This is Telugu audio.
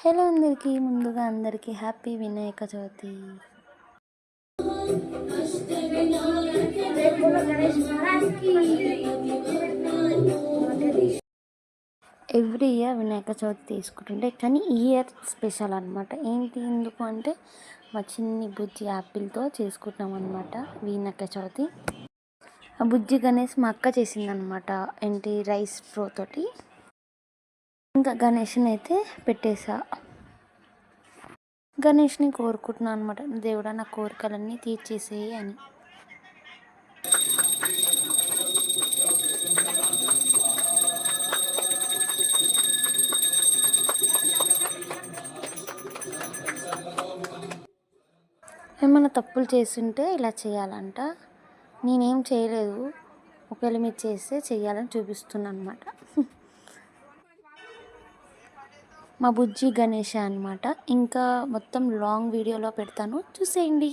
హలో అందరికీ, ముందుగా అందరికీ happy Vinayaka Chavithi. Every year Vinayaka Chavithi తీసుకుంటుంటే, కానీ ఈ ఇయర్ స్పెషల్ అనమాట. ఏంటి ఎందుకు అంటే, మా చిన్ని బుజ్జి యాపిల్తో చేసుకుంటున్నాం అనమాట వినాయక చవితి. ఆ బుజ్జి గణేష్ మా అక్క చేసిందనమాట, ఏంటి రైస్ ఫ్లో తోటి. ఇంకా గణేష్ని అయితే పెట్టేసా. గణేష్ని కోరుకుంటున్నాను అనమాట, దేవుడా నా కోరికలన్నీ తీర్చేసేయి అని. ఏమైనా తప్పులు చేస్తుంటే ఇలా చేయాలంట. నేనేం చేయలేదు, ఒకవేళ మీరు చేస్తే చెయ్యాలని చూపిస్తున్నాను అనమాట. మా బుజ్జి గణేష అనమాట. ఇంకా మొత్తం లాంగ్ వీడియోలో పెడతాను, చూసేయండి.